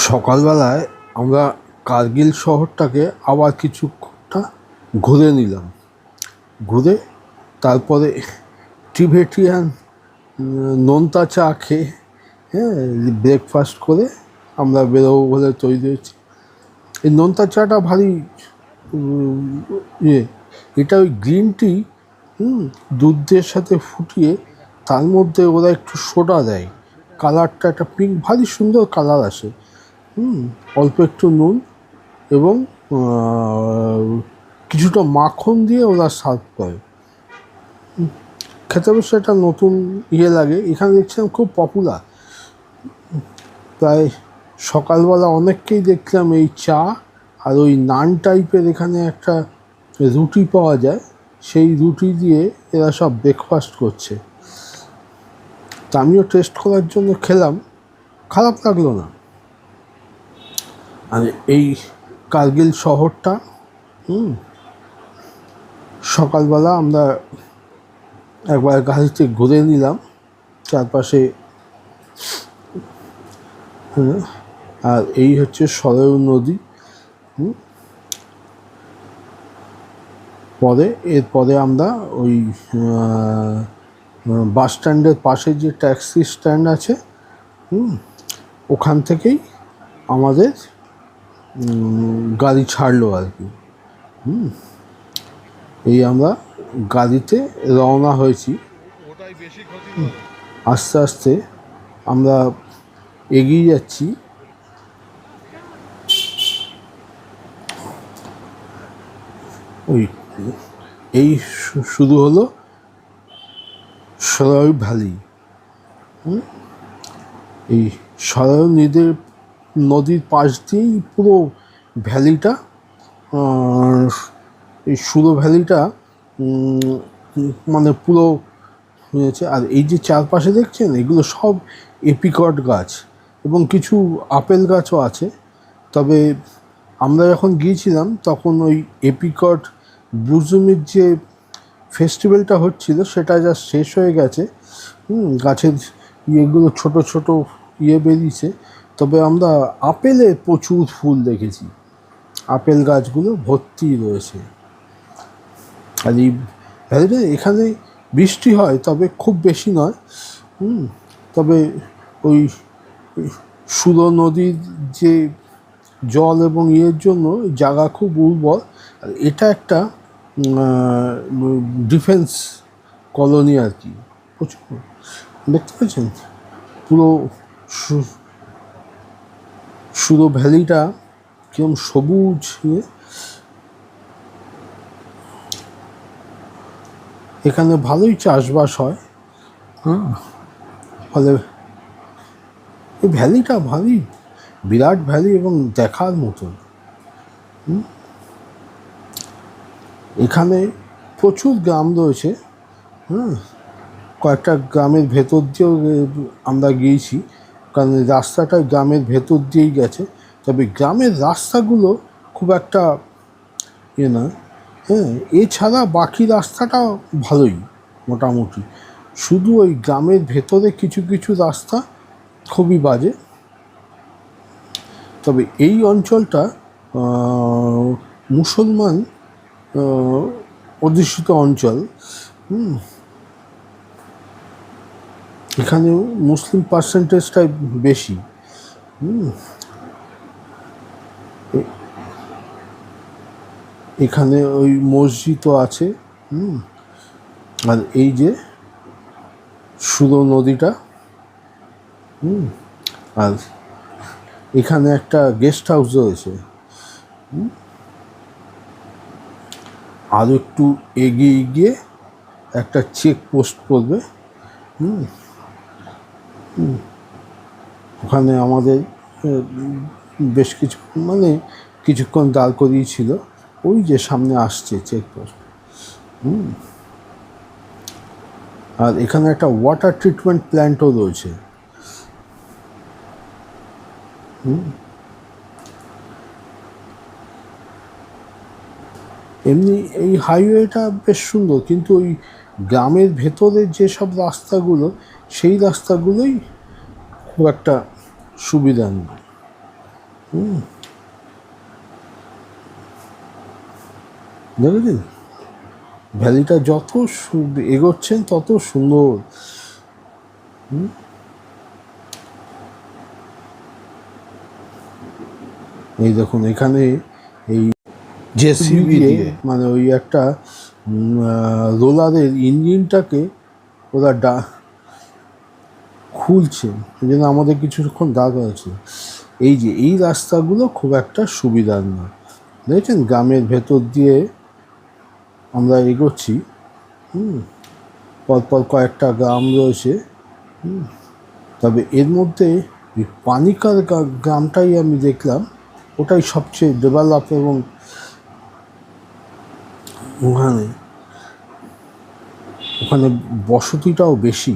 সকালবেলায় আমরা কার্গিল শহরটাকে আবার কিছুটা ঘুরে নিলাম। ঘুরে তারপরে টিবেটিয়ান নোনতা চা খেয়ে ব্রেকফাস্ট করে আমরা বেরোবো বলে তৈরি হয়েছি। এই নোনতা চাটা ভারী এটা ওই গ্রিন টি দুধের সাথে ফুটিয়ে তার মধ্যে ওরা একটু সোডা দেয়, কালারটা একটা পিঙ্ক, ভারী সুন্দর কালার আসে। অল্প একটু নুন এবং কিছুটা মাখন দিয়ে ওরা সার্ভ করে। খেতে বেশ একটা নতুন লাগে। এখানে দেখছিলাম খুব পপুলার, প্রায় সকালবেলা অনেককেই দেখলাম এই চা আর ওই নান টাইপের এখানে একটা রুটি পাওয়া যায়, সেই রুটি দিয়ে এরা সব ব্রেকফাস্ট করছে। তা আমিও টেস্ট করার জন্য খেলাম, খারাপ লাগলো না। আর এই কার্গিল শহরটা সকালবেলা আমরা একবার গাড়িতে ঘুরে নিলাম চারপাশে। আর এই হচ্ছে সরয়ু নদী। এরপরে আমরা ওই বাস স্ট্যান্ডের পাশে যে ট্যাক্সি স্ট্যান্ড আছে ওখান থেকেই আমাদের গাড়ি ছাড়লো আর কি। এই আমরা গাড়িতে রওনা হয়েছি। আস্তে আস্তে আমরা এগিয়ে যাচ্ছি। এই শুরু হলো সরয়ু ভ্যালি। এই সরয়ু নদীর পাশ দিয়েই পুরো ভ্যালিটা, এই সুরো ভ্যালিটা মানে পুরো হয়েছে। আর এই যে চারপাশে দেখছেন এগুলো সব এপিকট গাছ এবং কিছু আপেল গাছও আছে। তবে আমরা যখন গিয়েছিলাম তখন ওই এপিকট ব্লুজুমের যে ফেস্টিভ্যালটা হচ্ছিল সেটা যা শেষ হয়ে গেছে। গাছের ইয়েগুলো ছোট ছোট বেরিয়েছে। তবে আমরা আপেলের প্রচুর ফুল দেখেছি, আপেল গাছগুলো ভর্তি রয়েছে। আর এই এখানে বৃষ্টি হয়, তবে খুব বেশি নয়। তবে ওই সুরো নদীর যে জল এবং জন্য জায়গা খুব উর্বর। আর এটা একটা ডিফেন্স কলোনি আর কি। প্রচুর দেখতে পাচ্ছেন পুরো সুরো ভ্যালিটা কিরম সবুজ। এখানে ভালোই চাষবাস হয়। ফলে এই ভ্যালিটা ভারী বিরাট ভ্যালি এবং দেখার মতন। এখানে প্রচুর গ্রাম রয়েছে। কয়েকটা গ্রামের ভেতর দিয়েও আমরা গিয়েছি, কারণ রাস্তাটা গ্রামের ভেতর দিয়েই গেছে। তবে গ্রামের রাস্তাগুলো খুব একটা নয়। এছাড়া বাকি রাস্তাটা ভালোই মোটামুটি। শুধু ওই গ্রামের ভেতরে কিছু কিছু রাস্তা খুবই বাজে। তবে এই অঞ্চলটা মুসলমান অধ্যুষিত অঞ্চল। এখানে মুসলিম পার্সেন্টেজটাই বেশি। এখানে ওই মসজিদও আছে। আর এই যে সুরো নদীটা, আর এখানে একটা গেস্ট হাউস রয়েছে। আর একটু এগিয়ে গিয়ে একটা চেক পোস্ট পড়বে। ওখানে আমাদের বেশ কিছুক্ষণ দাঁড় করিয়েছিল। ওই যে সামনে আসছে চেকপোস্ট। আর এখানে একটা ওয়াটার ট্রিটমেন্ট প্ল্যান্টও রয়েছে। এমনি এই হাইওয়েটা বেশ সুন্দর, কিন্তু ওই গ্রামের ভেতরের যেসব রাস্তাগুলো, সেই রাস্তাগুলোই খুব একটা সুবিধা নেই। দেখেছেন ভ্যালিটা যত এগোচ্ছেন তত সুন্দর। এই দেখুন এখানে এই জেসিবি দিয়ে মানে ওই একটা রোলারের ইঞ্জিনটাকে ওরা খুলছে, এই জন্য আমাদের কিছুক্ষণ দাঁড় আছে। এই যে এই রাস্তাগুলো খুব একটা সুবিধার না, দেখেছেন গ্রামের ভেতর দিয়ে আমরা এগোচ্ছি। পরপর কয়েকটা গ্রাম রয়েছে, তবে এর মধ্যে পানিকার গ্রামটাই আমি দেখলাম, ওটাই সবচেয়ে ডেভেলপ এবং ওখানে বসতিটাও বেশি।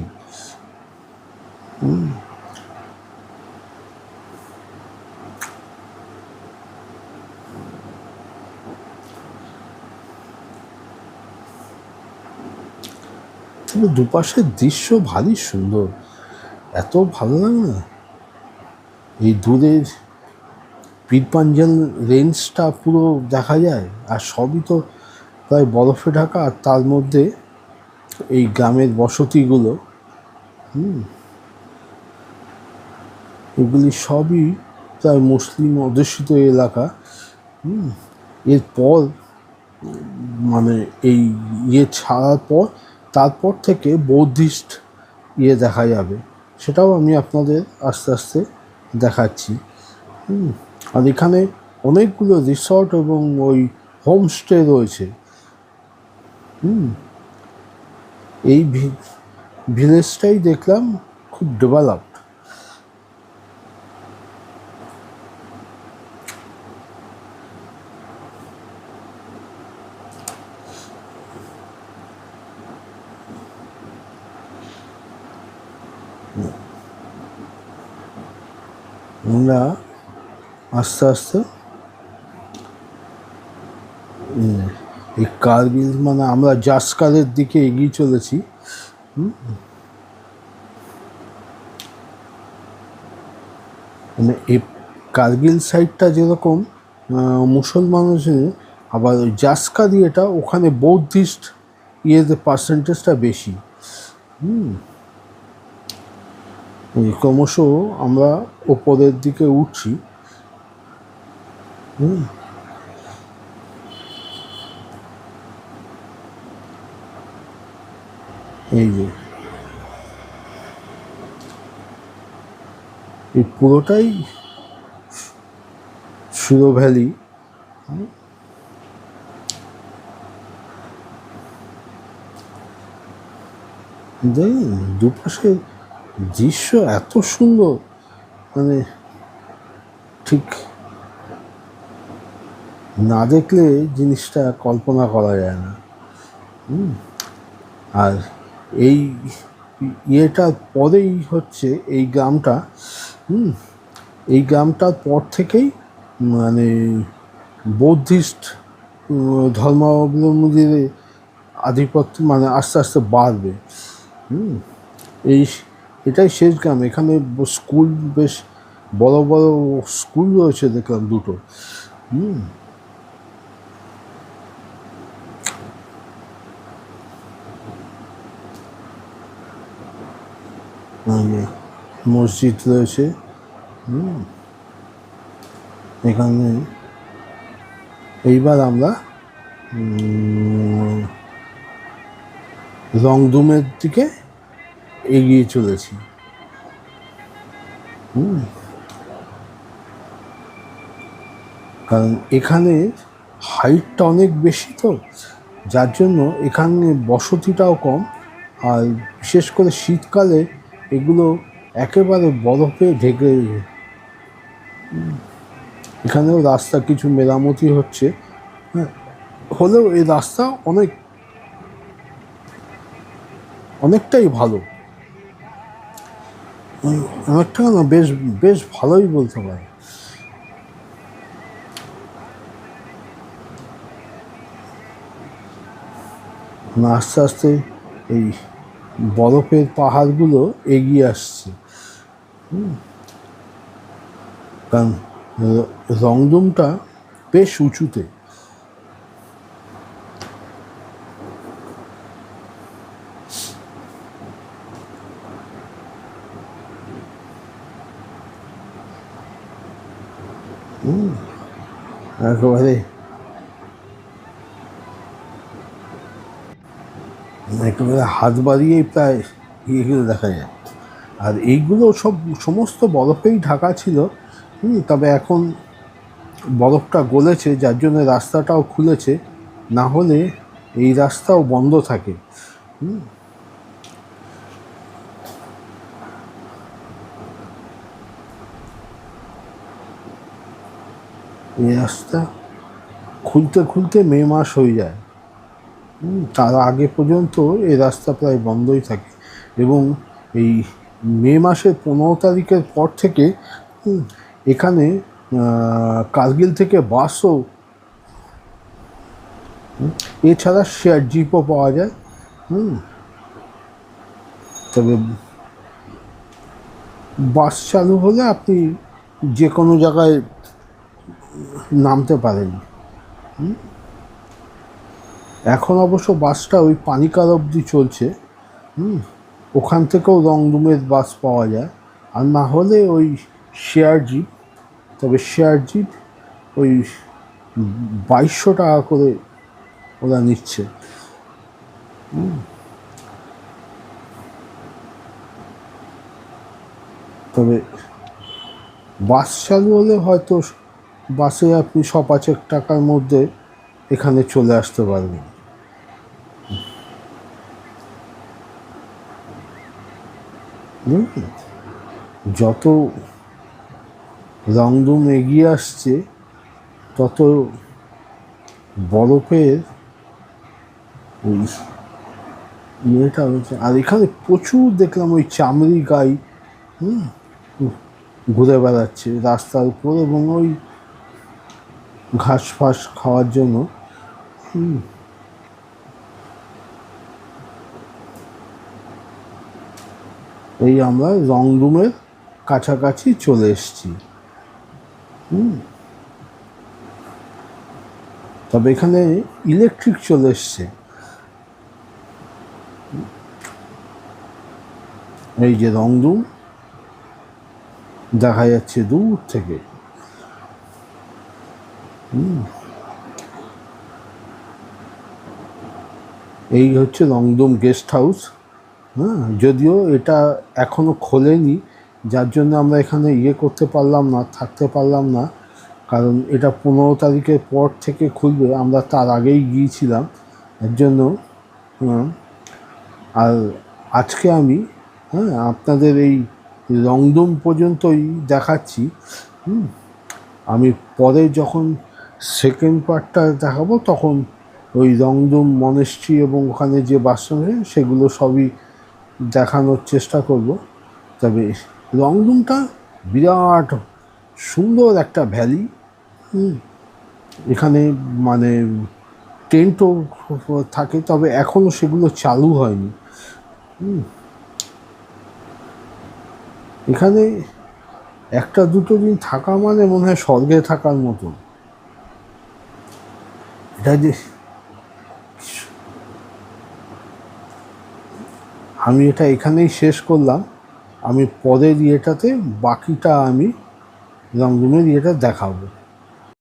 তবে দুপাশের দৃশ্য ভারী সুন্দর, এত ভালো লাগে না। এই দূরের পীরপাঞ্জাল রেঞ্জটা পুরো দেখা যায়, আর সবই তো প্রায় বরফে ঢাকা, আর তার মধ্যে এই গ্রামের বসতিগুলো, এগুলি সবই প্রায় মুসলিম অধ্যুষিত এলাকা। এরপর মানে এই ছাড়ার পর তারপর থেকে বৌদ্ধিস্ট দেখা যাবে, সেটাও আমি আপনাদের আস্তে আস্তে দেখাচ্ছি। আর এখানে অনেকগুলো রিসর্ট এবং ওই হোমস্টে রয়েছে। এই ভিলেজটাই দেখলাম খুব ডেভেলপড। আমরা আস্তে আস্তে এই কার্গিল মানে আমরা জাসকারের দিকে এগিয়ে চলেছি। মানে এই কার্গিল সাইডটা যেরকম মুসলমানের, আবার ওই জাসকার এটা ওখানে বৌদ্ধিস্ট পার্সেন্টেজটা বেশি। ক্রমশ আমরা ওপরের দিকে উঠছি। এই যে এই পুরোটাই সুরো ভ্যালি। দুপাশে দৃশ্য এত সুন্দর, মানে ঠিক না দেখলে জিনিসটা কল্পনা করা যায় না। আর এই ইয়েটার পরেই হচ্ছে এই গ্রামটা, এই গ্রামটার পর থেকেই মানে বৌদ্ধিস্ট ধর্মাবলম্বীদের আধিপত্য মানে আস্তে আস্তে বাড়বে। এটাই শেষ গ্রাম। এখানে স্কুল, বেশ বড় বড় স্কুল রয়েছে দেখলাম দুটো। মসজিদ রয়েছে এখানে। এইবার আমরা রংধুমের দিকে এগিয়ে চলেছি। কারণ এখানে হাইটটা অনেক বেশি, তো যার জন্য এখানে বসতিটাও কম, আর বিশেষ করে শীতকালে এগুলো একেবারে বরফে ঢেকে। এখানেও রাস্তা কিছু মেরামতি হচ্ছে, হলেও এই রাস্তা অনেকটাই ভালো, অনেকটা না বেশ বেশ ভালোই বলতে পারে। আস্তে আস্তে এই বরফের পাহাড়গুলো এগিয়ে আসছে, কারণ রংডুমটা বেশ উঁচুতে। একেবারে একেবারে হাত বাড়িয়েই প্রায় ইয়েগুলো দেখা যায়। আর এইগুলো সব সমস্ত বরফেই ঢাকা ছিল। তবে এখন বরফটা গলেছে, যার জন্য রাস্তাটাও খুলেছে, না হলে এই রাস্তাও বন্ধ থাকে। এই রাস্তা খুলতে খুলতে মে মাস হয়ে যায়। তার আগে পর্যন্ত এই রাস্তা প্রায় বন্ধই থাকে। এবং এই মে মাসের 15 তারিখের পর থেকে এখানে কার্গিল থেকে বাসও, এছাড়া শেয়ার জিপও পাওয়া যায়। তবে বাস চালু হলে আপনি যে কোনো জায়গায় নামতে পারেন। এখন অবশ্য বাসটা ওই পানিকার অবধি চলছে। ওখান থেকেও রংডুমের বাস পাওয়া যায়, আর না হলে ওই শেয়ার জিপ। তবে শেয়ার জিপ ওই 2200 টাকা করে ওরা নিচ্ছে। তবে বাস চালু হলে হয়তো বাসে আপনি 5-6 টাকার মধ্যে এখানে চলে আসতে পারবেন। যত রংডুম এগিয়ে আসছে তত বরফের ওই ইয়েটা হয়েছে। আর এখানে প্রচুর দেখলাম ওই চামড়ি গাই ঘুরে বেড়াচ্ছে রাস্তার উপর, এবং ওই ঘাস ফাস খাওয়ার জন্য। এই আমরা রংডুমের কাছাকাছি চলে এসেছি। তবে এখানে ইলেকট্রিক চলে এসছে। এই যে রংডুম দেখা যাচ্ছে দূর থেকে। এই হচ্ছে রংডুম গেস্ট হাউস। যদিও এটা এখনো খোলেনি, যার জন্য আমরা এখানে করতে পারলাম না, থাকতে পারলাম না। কারণ এটা 15 তারিখের পর থেকে খুলবে, আমরা তার আগেই গিয়েছিলাম, এর জন্য। আর আজকে আমি আপনাদের এই রংডুম পর্যন্তই দেখাচ্ছি। আমি পরে যখন সেকেন্ড পার্টটা দেখাবো তখন ওই রংডুম মনেস্ট্রি এবং ওখানে যে বাসস্ট্যান্ড সেগুলো সবই দেখানোর চেষ্টা করব। তবে রংডুমটা বিরাট সুন্দর একটা ভ্যালি। এখানে মানে টেন্টও থাকে, তবে এখনও সেগুলো চালু হয়নি। এখানে 1-2 দিন থাকা মানে মনে হয় স্বর্গে থাকার মতন। এটা যে আমি এটা এখানেই শেষ করলাম। আমি পরের বাকিটা আমি রংডুমের দেখাবো।